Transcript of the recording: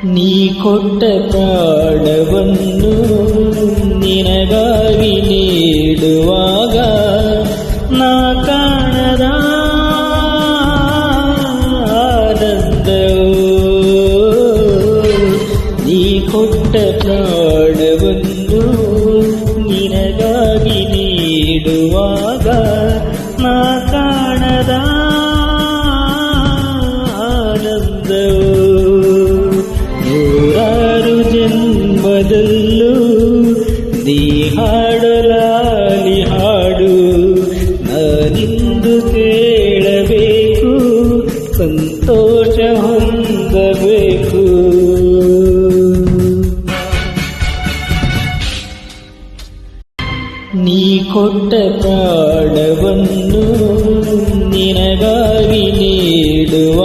ನೀ ಕೊಟ್ಟ ಪ್ರಾಣವನ್ನು ನಿನಗಾಗಿ ನೀಡುವಾಗ ನಾ ಕಾಣದ ಆನಂದವು. ನೀ ಕೊಟ್ಟ ಪ್ರಾಣವನ್ನು ನಿನಗಾಗಿ ನೀಡುವಾಗ ನಾ ಕಾಣದ ಆನಂದವು. ನೂರಾರು ಜನ್ಮದಲ್ಲೂ ನೀ ಹಾಡಲಾಲಿ ಹಾಡು ನಾನಿಂದು ಕೇಳಬೇಕು, ಸಂತೋಷ ಹೊಂದಬೇಕು. ನೀ ಕೊಟ್ಟ ಪ್ರಾಣವನ್ನು ನಿನಗಾಗಿ ನೀಡುವ